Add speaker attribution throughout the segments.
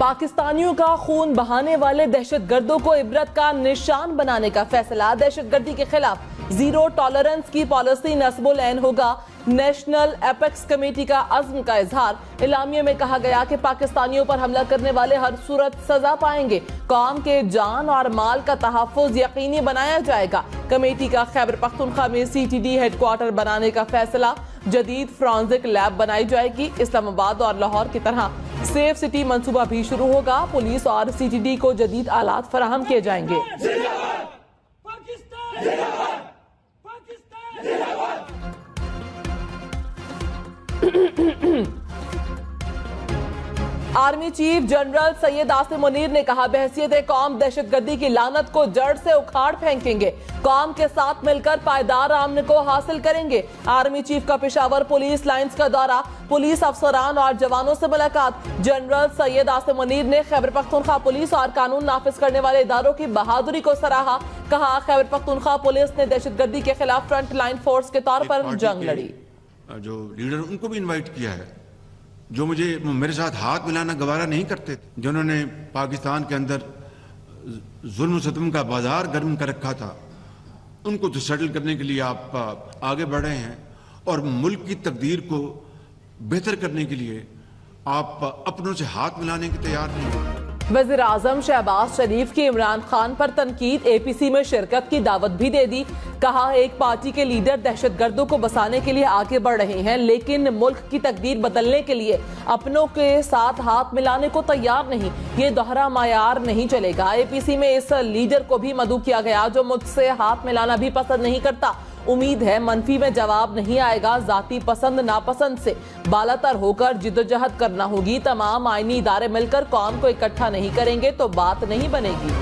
Speaker 1: पाकिस्तानियों का खून बहाने वाले दहशतगर्दों को इबरत का निशान बनाने का फैसला। दहशतगर्दी के खिलाफ जीरो टॉलरेंस की पॉलिसी नस्बुल ऐन होगा। नेशनल एपेक्स कमेटी का अज़्म का इजहार। इलामिया में कहा गया कि पाकिस्तानियों पर हमला करने वाले हर सूरत सजा पाएंगे। कौम के जान और माल का तहफ़्फ़ुज़ यकीनी बनाया जाएगा। कमेटी का खैबर पख्तूनख्वा में CTD हेडक्वार्टर बनाने का फैसला। जदीद फोरेंसिक लैब बनाई जाएगी। इस्लामाबाद और लाहौर की तरह सेफ सिटी मंसूबा भी शुरू होगा। पुलिस और CTD को जदीद आलात फराहम किए जाएंगे। Army chief general Syed Asim Munir ने कहा, बहसियत कौम दहशतगर्दी की लानत को जड़ से उखाड़ फेंकेंगे। कौम के साथ मिलकर पायदार अमन को हासिल करेंगे। आर्मी चीफ का पेशावर पुलिस लाइंस का दौरा। पुलिस अफसरान और जवानों से मुलाकात। जनरल सैयद आसिम मुनीर ने खैबर पख्तूनख्वा पुलिस और कानून नाफिज करने वाले इदारों की बहादुरी को सराहा। कहा, खैबर पख्तूनख्वा पुलिस ने दहशतगर्दी के खिलाफ फ्रंट लाइन फोर्स के तौर पर जंग लड़ी।
Speaker 2: जो लीडर उनको भी इन्वाइट किया है, जो मुझे मेरे साथ हाथ मिलाना गवारा नहीं करते, जिन्होंने पाकिस्तान के अंदर जुल्म सितम का बाजार गर्म कर रखा था, उनको तो सेटल करने के लिए आप आगे बढ़ रहे हैं और मुल्क की तकदीर को बेहतर करने के लिए आप अपनों से हाथ मिलाने के तैयार नहीं।
Speaker 1: वज़ीर आज़म शहबाज शरीफ की इमरान खान पर तनकीद। APC में शिरकत की दावत भी दे दी। कहा, एक पार्टी के लीडर दहशतगर्दों को बसाने के लिए आगे बढ़ रहे हैं, लेकिन मुल्क की तकदीर बदलने के लिए अपनों के साथ हाथ मिलाने को तैयार नहीं। ये दोहरा मायार नहीं चलेगा। APC में इस लीडर को भी मदऊ किया गया, जो मुझसे हाथ मिलाना भी पसंद नहीं करता। उम्मीद है मनफी में जवाब नहीं आएगा। जाती पसंद नापसंद से बालातर होकर जिद्दोजहद करना होगी। तमाम आईनी इदारे मिलकर कौम को इकट्ठा नहीं करेंगे तो बात नहीं बनेगी।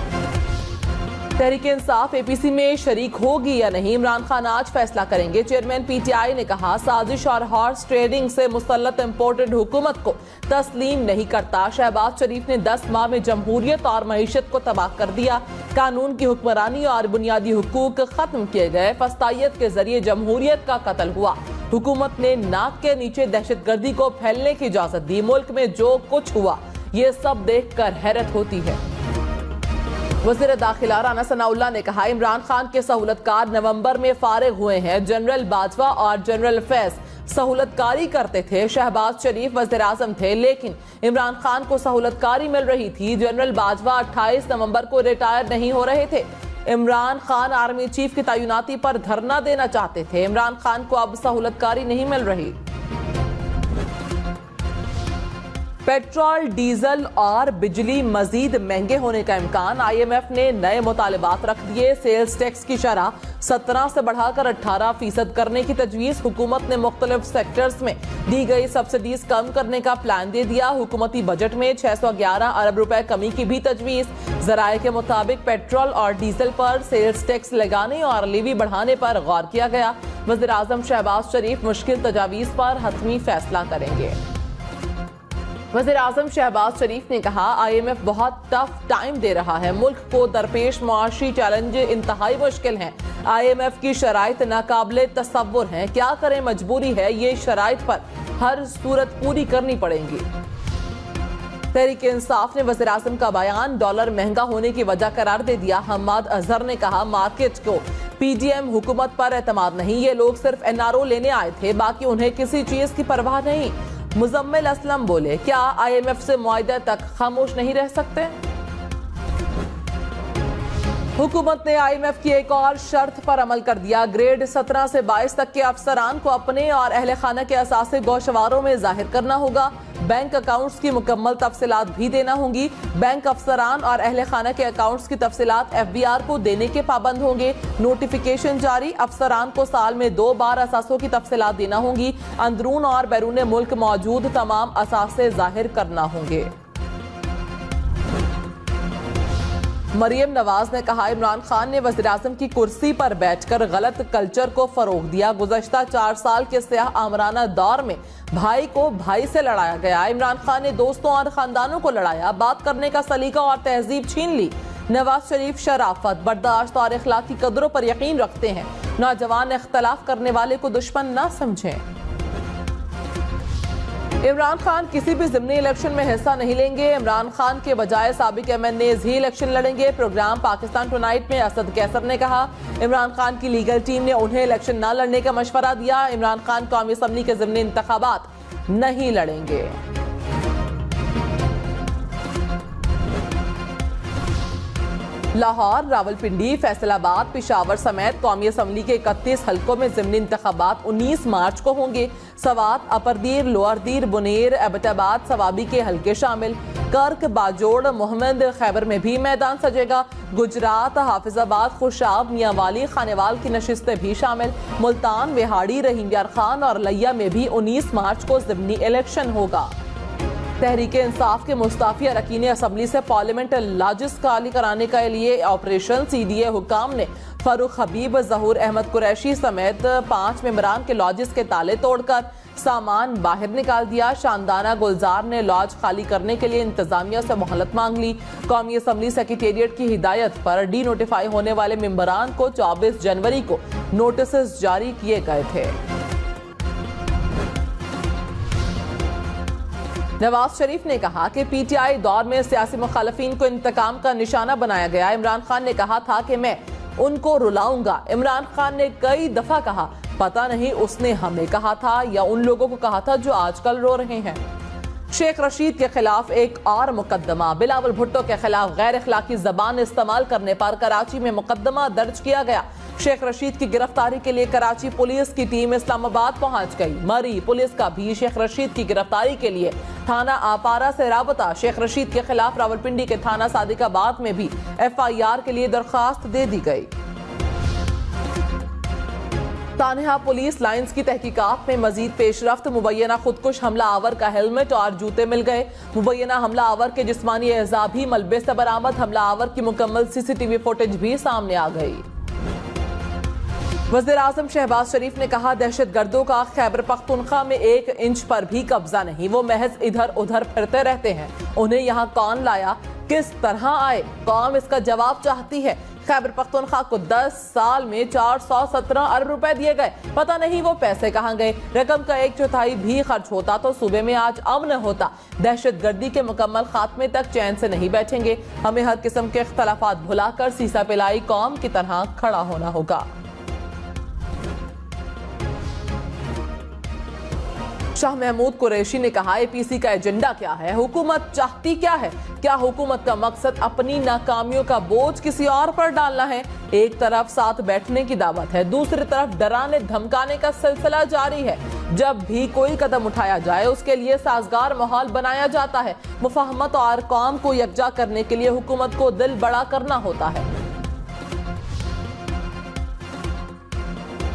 Speaker 1: तहरीक इंसाफ APC में शरीक होगी या नहीं, इमरान खान आज फैसला करेंगे। चेयरमैन PTI ने कहा, साजिश और हॉर्स ट्रेडिंग से मुसल्लत इम्पोर्टेड हुकूमत को तस्लीम नहीं करता। शहबाज शरीफ ने 10 माह में जमहूरियत और मईशत को तबाह कर दिया। कानून की हुक्मरानी और बुनियादी हुकूक खत्म किए गए। फस्तायत के जरिए जमहूरियत का कत्ल हुआ। हुकूमत ने नाक के नीचे दहशतगर्दी को फैलने की इजाजत दी। मुल्क में जो कुछ हुआ ये सब देख कर हैरत होती है। वज़ीर दाखिला राना सनाउल्लाह ने कहा, इमरान खान के सहूलतकार नवंबर में फारिग हुए हैं। जनरल बाजवा और जनरल फैज सहूलतकारी करते थे। शहबाज शरीफ वज़ीर आज़म थे, लेकिन इमरान खान को सहूलतकारी मिल रही थी। जनरल बाजवा 28 नवंबर को रिटायर नहीं हो रहे थे। इमरान खान आर्मी चीफ की तैनाती पर धरना देना चाहते थे। इमरान खान को अब सहूलतकारी नहीं मिल रही। पेट्रोल, डीजल और बिजली मजीद महंगे होने का इम्कान। IMF ने नए मुतालिबात रख दिए। सेल्स टैक्स की शरह 17 से बढ़ाकर 18% करने की तजवीज़। हुकूमत ने मुख्तलिफ सेक्टर्स में दी गई सब्सिडीज कम करने का प्लान दे दिया। हुकूमती बजट में 611 अरब रुपए कमी की भी तजवीज़। ज़राए के मुताबिक पेट्रोल और डीजल पर सेल्स टैक्स लगाने और लीवी बढ़ाने पर गौर किया गया। वज़ीर आज़म शहबाज शरीफ मुश्किल तजावीज़ पर हतमी फैसला करेंगे। वज़ीर आज़म शहबाज शरीफ ने कहा, IMF बहुत टफ टाइम दे रहा है। मुल्क को दरपेश मुआशी चैलेंज इंतहाई मुश्किल हैं। IMF की शराइत नाकाबिले तसव्वुर हैं। क्या करें, मजबूरी है। ये शराइत पर हर सूरत पूरी करनी पड़ेगी। तहरीक इंसाफ ने वज़ीर आज़म का बयान डॉलर महंगा होने की वजह करार दे दिया। हम्माद अजहर ने कहा, मार्केट को PDM हुकूमत पर एतमाद नहीं। ये लोग सिर्फ NRO लेने आए थे, बाकी उन्हें किसी चीज की परवाह नहीं। मुजम्मिल असलम बोले, क्या IMF से मुआहदे तक खामोश नहीं रह सकते? हुकूमत ने IMF की एक और शर्त पर अमल कर दिया। ग्रेड 17 से 22 तक के अफसरान को अपने और अहले खाना के असासे गोशवारों में जाहिर करना होगा। बैंक अकाउंट्स की मुकम्मल तफसीलात भी देना होंगी। बैंक अफसरान और अहले खाना के अकाउंट्स की तफसीलात FBR को देने के पाबंद होंगे। नोटिफिकेशन जारी। अफसरान को साल में 2 बार असासों की तफसीलात देना होंगी। अंदरून और बैरून मुल्क मौजूद तमाम असासे जाहिर करना होंगे। मरियम नवाज ने कहा, इमरान खान ने वज़ीर आज़म की कुर्सी पर बैठकर गलत कल्चर को फरोग दिया। गुज़श्ता 4 साल के स्याह आमराना दौर में भाई को भाई से लड़ाया गया। इमरान खान ने दोस्तों और खानदानों को लड़ाया। बात करने का सलीका और तहजीब छीन ली। नवाज शरीफ शराफत, बर्दाश्त और इखलाकी कदरों पर यकीन रखते हैं। नौजवान इख्तलाफ करने वाले को दुश्मन ना समझें। इमरान खान किसी भी ज़िमनी इलेक्शन में हिस्सा नहीं लेंगे। इमरान खान के बजाय साबिक MNAs ही इलेक्शन लड़ेंगे। प्रोग्राम पाकिस्तान टुनाइट में असद कैसर ने कहा, इमरान खान की लीगल टीम ने उन्हें इलेक्शन न लड़ने का मशवरा दिया। इमरान खान कौमी असम्बली के ज़िमनी इंतखाबात नहीं लड़ेंगे। लाहौर, रावलपिंडी, फैसलाबाद, पेशावर समेत कौमी असम्बली के 31 हलकों में ज़िमनी इंतखाबात 19 मार्च को होंगे। सवात, अपरदीर, लोअरदीर, बुनेर, एबटाबाद, सवाबी के हलके शामिल। कर्क, बाजोड़, मोहम्मद खैबर में भी मैदान सजेगा। गुजरात, हाफिजाबाद, खुशाब, मियांवाली, खानेवाल की नशिस्तें भी शामिल। मुल्तान, विहाड़ी, रहीम यार खान और लैया में भी 19 मार्च को ज़िमनी इलेक्शन होगा। तहरीके इंसाफ के मुस्ताफी अरकान असम्बली से पार्लियामेंट लाजिस खाली कराने के लिए ऑपरेशन CDA हुकाम ने फारूक हबीब, जहूर अहमद कुरैशी समेत 5 मेंबरान के लॉजिस के ताले तोड़कर सामान बाहर निकाल दिया। शानदाना गुलजार ने लॉज खाली करने के लिए इंतजामिया से मोहलत मांग ली। कौमी असम्बली सेक्रेटेरिएट की हिदायत पर डी नोटिफाई होने वाले मेंबरान को 24 जनवरी को नोटिस जारी किए गए थे। नवाज शरीफ ने कहा कि PTI दौर में सियासी मुखालफीन को इंतकाम का निशाना बनाया गया। इमरान खान ने कहा था कि मैं उनको रुलाऊंगा। इमरान खान ने कई दफा कहा, पता नहीं उसने हमें कहा था या उन लोगों को कहा था जो आजकल रो रहे हैं। शेख रशीद के खिलाफ एक और मुकदमा। बिलावल भुट्टो के खिलाफ गैर अखलाकी जबान इस्तेमाल करने पर कराची में मुकदमा दर्ज किया गया। शेख रशीद की गिरफ्तारी के लिए कराची पुलिस की टीम इस्लामाबाद पहुंच गई। मरी पुलिस का भी शेख रशीद की गिरफ्तारी के लिए थाना आपारा से राबता। शेख रशीद के खिलाफ रावलपिंडी के थाना सादिकाबाद में भी FIR के लिए दरखास्त दे दी गई। तानहा पुलिस लाइंस की तहकीकात में मजीद पेशरफ्त। मुबैना खुदकुश हमला आवर का हेलमेट और जूते मिल गए। मुबैना हमला आवर के जिस्मानी एज़ा भी मलबे से बरामद। हमला आवर की मुकम्मल CCTV फुटेज भी सामने आ गई। वज़ीर आज़म शहबाज शरीफ ने कहा, दहशत गर्दों का खैबर पख्तूनख्वा में 1 इंच पर भी कब्जा नहीं। वो महज इधर उधर फिरते रहते हैं। उन्हें यहाँ कौन लाया, किस तरह आए, कौम इसका जवाब चाहती है। खैबर पख्तूनख्वा को 10 साल में 417 अरब रुपए दिए गए। पता नहीं वो पैसे कहाँ गए। रकम का 1/4 भी खर्च होता तो सूबे में आज अमन होता। दहशत गर्दी के मुकम्मल खात्मे तक चैन से नहीं बैठेंगे। हमें हर किस्म के इख्तलाफात भुलाकर सीसा पिलाई कौम की तरह खड़ा होना होगा। शाह महमूद कुरैशी ने कहा, APC का एजेंडा क्या है, हुकूमत चाहती क्या है। क्या हुकूमत का मकसद अपनी नाकामियों का बोझ किसी और पर डालना है। एक तरफ साथ बैठने की दावत है, दूसरी तरफ डराने धमकाने का सिलसिला जारी है। जब भी कोई कदम उठाया जाए उसके लिए साजगार माहौल बनाया जाता है। मुफाहमत और कौम को यकजा करने के लिए हुकूमत को दिल बड़ा करना होता है।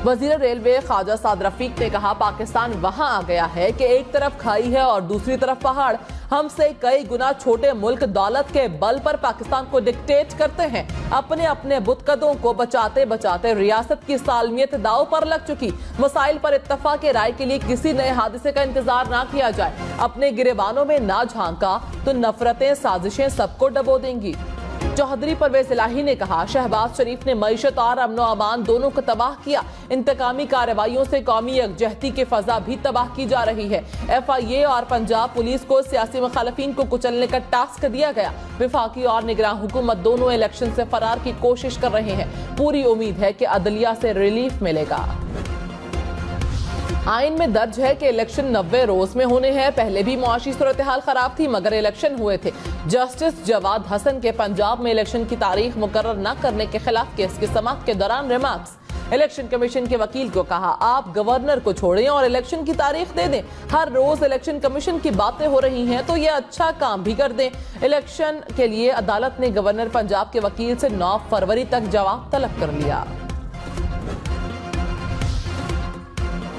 Speaker 1: वजीर रेलवे ख्वाजा साद रफीक ने कहा, पाकिस्तान वहां आ गया है कि एक तरफ खाई है और दूसरी तरफ पहाड़। हमसे कई गुना छोटे मुल्क दौलत के बल पर पाकिस्तान को डिक्टेट करते हैं। अपने अपने बुतकदों को बचाते बचाते रियासत की सालमियत दाव पर लग चुकी। मसाइल पर इत्तफाक राय के लिए किसी नए हादसे का इंतजार ना किया जाए। अपने गिरेबानों में ना झांका तो नफरतें साजिशें सबको डबो देंगी। चौधरी परवेज इलाही ने कहा, शहबाज शरीफ ने मईशत और अमनो अमान दोनों को तबाह किया। इंतकामी कार्रवाइयों से कौमी यकजहती की फजा भी तबाह की जा रही है। FIA और पंजाब पुलिस को सियासी मुखालफीन को कुचलने का टास्क दिया गया। विफाकी और निगरान हुकूमत दोनों इलेक्शन से फरार की कोशिश कर रहे हैं। पूरी उम्मीद है कि अदलिया से रिलीफ मिलेगा। आइन में दर्ज है कि इलेक्शन 90 रोज में होने हैं। पहले भी मुआशी सूरत हाल खराब थी मगर इलेक्शन हुए थे। जस्टिस जवाद हसन के पंजाब में इलेक्शन की तारीख मुकर्रर न करने के खिलाफ केस की समाअत के दौरान रिमार्क्स। इलेक्शन कमीशन के वकील को कहा, आप गवर्नर को छोड़ें और इलेक्शन की तारीख दे दें। हर रोज इलेक्शन कमीशन की बातें हो रही हैं तो ये अच्छा काम भी कर दें। इलेक्शन के लिए अदालत ने गवर्नर पंजाब के वकील से 9 फरवरी तक जवाब तलब कर लिया।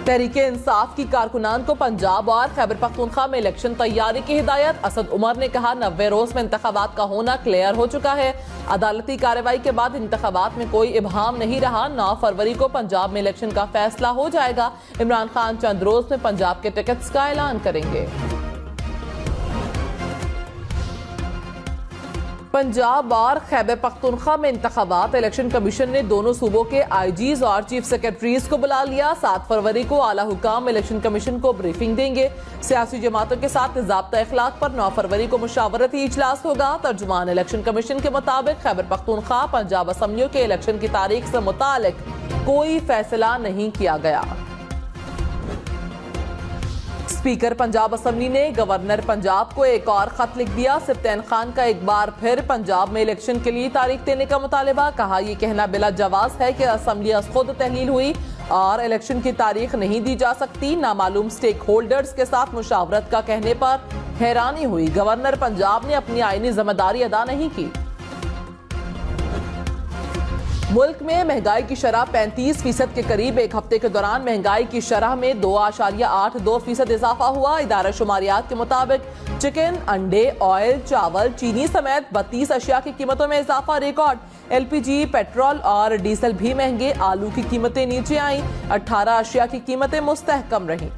Speaker 1: तहरीके इंसाफ की कारकुनान को पंजाब और खैबर पख्तूनख्वा में इलेक्शन तैयारी की हिदायत। असद उमर ने कहा, 90 रोज में इंतखाबात का होना क्लियर हो चुका है। अदालती कार्रवाई के बाद इंतखाबात में कोई इबहाम नहीं रहा। 9 फरवरी को पंजाब में इलेक्शन का फैसला हो जाएगा। इमरान खान चंद रोज में पंजाब के टिकट्स का ऐलान करेंगे। पंजाब और खैबर पख्तूनख्वा में इंतखाबात। इलेक्शन कमीशन ने दोनों सूबों के आईजीज और चीफ सेक्रेटरीज को बुला लिया। 7 फरवरी को आला हुकाम इलेक्शन कमीशन को ब्रीफिंग देंगे। सियासी जमातों के साथ ज़ाब्ता इखलाक पर 9 फरवरी को मुशावरती इजलास होगा। तर्जुमान इलेक्शन कमीशन के मुताबिक खैबर पख्तूनख्वा पंजाब असम्बलियों के इलेक्शन की तारीख से मुतालिक कोई फैसला नहीं किया गया। स्पीकर पंजाब असम्बली ने गवर्नर पंजाब को एक और खत लिख दिया। सिफ्तैन खान का एक बार फिर पंजाब में इलेक्शन के लिए तारीख देने का मुतालबा। कहा यह कहना बिला जवाज है कि असम्बली खुद तहलील हुई और इलेक्शन की तारीख नहीं दी जा सकती। नामालूम स्टेक होल्डर्स के साथ मुशावरत का कहने पर हैरानी हुई। गवर्नर पंजाब ने अपनी आईनी जिम्मेदारी अदा नहीं की। मुल्क में महंगाई की शरह 35% के करीब। एक हफ्ते के दौरान महंगाई की शरह में 2.82% इजाफा हुआ। इदारा शुमारियात के मुताबिक चिकन, अंडे, ऑयल, चावल, चीनी समेत 32 अशिया की कीमतों में इजाफा रिकॉर्ड। एलपीजी, पेट्रोल और डीजल भी महंगे। आलू की कीमतें नीचे आईं। 18 अशिया की कीमतें मुस्तहकम रहीं।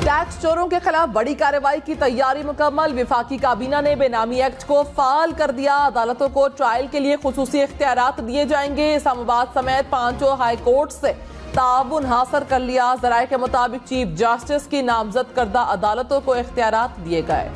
Speaker 1: टैक्स चोरों के खिलाफ बड़ी कार्रवाई की तैयारी मुकम्मल। विफाकी काबीना ने बेनामी एक्ट को फाल कर दिया। अदालतों को ट्रायल के लिए खुसूसी इख्तियारात दिए जाएंगे। इस्लामाबाद समेत 5 हाई कोर्ट से ताउन हासिल कर लिया। जराये के मुताबिक चीफ जस्टिस की नामजद करदा अदालतों को इख्तियारात दिए गए।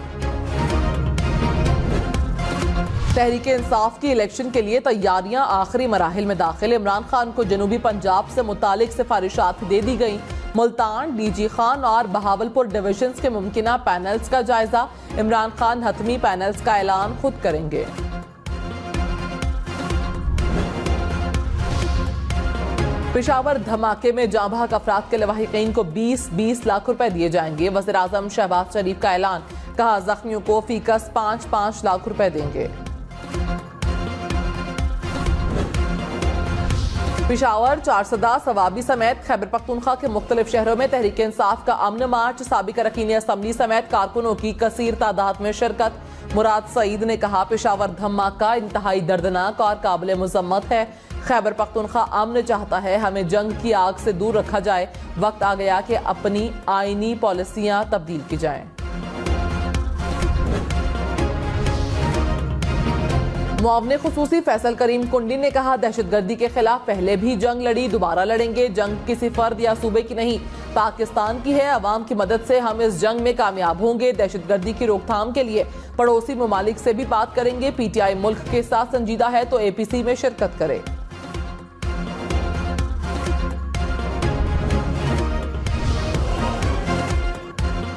Speaker 1: तहरीक इंसाफ की इलेक्शन के लिए तैयारियां आखिरी मराहिल में दाखिल। इमरान खान को जनूबी पंजाब से मुतालिक सिफारिशात दे दी गई। मुल्तान, डीजी खान और बहावलपुर डिविजन्स के मुमकिना पैनल्स का जायजा। इमरान खान हतमी पैनल्स का ऐलान खुद करेंगे। पेशावर धमाके में जाँ बहक अफराद के लवाहिकीन को 20-20 लाख रुपए दिए जाएंगे। वज़ीर आज़म शहबाज शरीफ का ऐलान। कहा जख्मियों को फीकस 5-5 लाख रुपए देंगे। पेशावर, चारसदा, सवाबी समेत खैबर पख्तूनख्वा के मुख्तलिफ शहरों में तहरीक इंसाफ का अमन मार्च। साबिक अरकान असम्बली समेत कारकुनों की कसीर तादाद में शिरकत। मुराद सईद ने कहा पेशावर धमाका इंतहाई दर्दनाक और काबिल मुज़म्मत है। खैबर पख्तूनख्वा अमन चाहता है, हमें जंग की आग से दूर रखा जाए। वक्त आ गया कि अपनी आईनी पॉलिसियां तब्दील की जाएं। मुआवने खुसूसी फैसल करीम कुंडी ने कहा दहशतगर्दी के खिलाफ पहले भी जंग लड़ी, दोबारा लड़ेंगे। जंग किसी फर्द या सूबे की नहीं, पाकिस्तान की है। अवाम की मदद से हम इस जंग में कामयाब होंगे। दहशतगर्दी की रोकथाम के लिए पड़ोसी ममालिक से भी बात करेंगे। पीटीआई मुल्क के साथ संजीदा है तो एपीसी में शिरकत करे।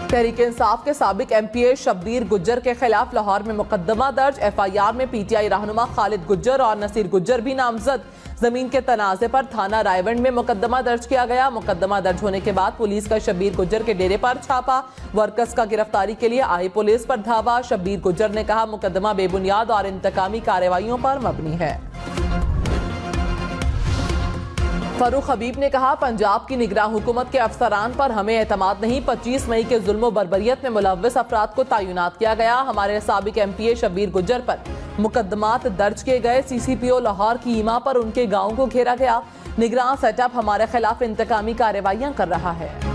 Speaker 1: तहरीक इंसाफ के साबिक एमपीए शब्बीर गुज्जर के खिलाफ लाहौर में मुकदमा दर्ज। एफआईआर में पीटीआई रहनुमा खालिद गुज्जर और नसीर गुज्जर भी नामजद। जमीन के तनाजे पर थाना रायवंड में मुकदमा दर्ज किया गया। मुकदमा दर्ज होने के बाद पुलिस का शब्बीर गुज्जर के डेरे पर छापा। वर्कर्स का गिरफ्तारी के लिए आई पुलिस पर धावा। शब्बीर गुज्जर ने कहा मुकदमा बेबुनियाद और इंतकामी कार्रवाइयों पर मबनी है। फरूख हबीब ने कहा पंजाब की निगरान हुकूमत के अफसरान पर हमें एतमाद नहीं। 25 मई के जुल्म बर्बरियत में मुलव्वस अफराद को तैनात किया गया। हमारे साबिक एमपीए शब्बीर गुज्जर पर मुकदमात दर्ज किए गए। सीसीपीओ लाहौर की ईमा पर उनके गांव को घेरा गया। निगरान सेटअप हमारे खिलाफ इंतकामी कार्रवाइयां कर रहा है।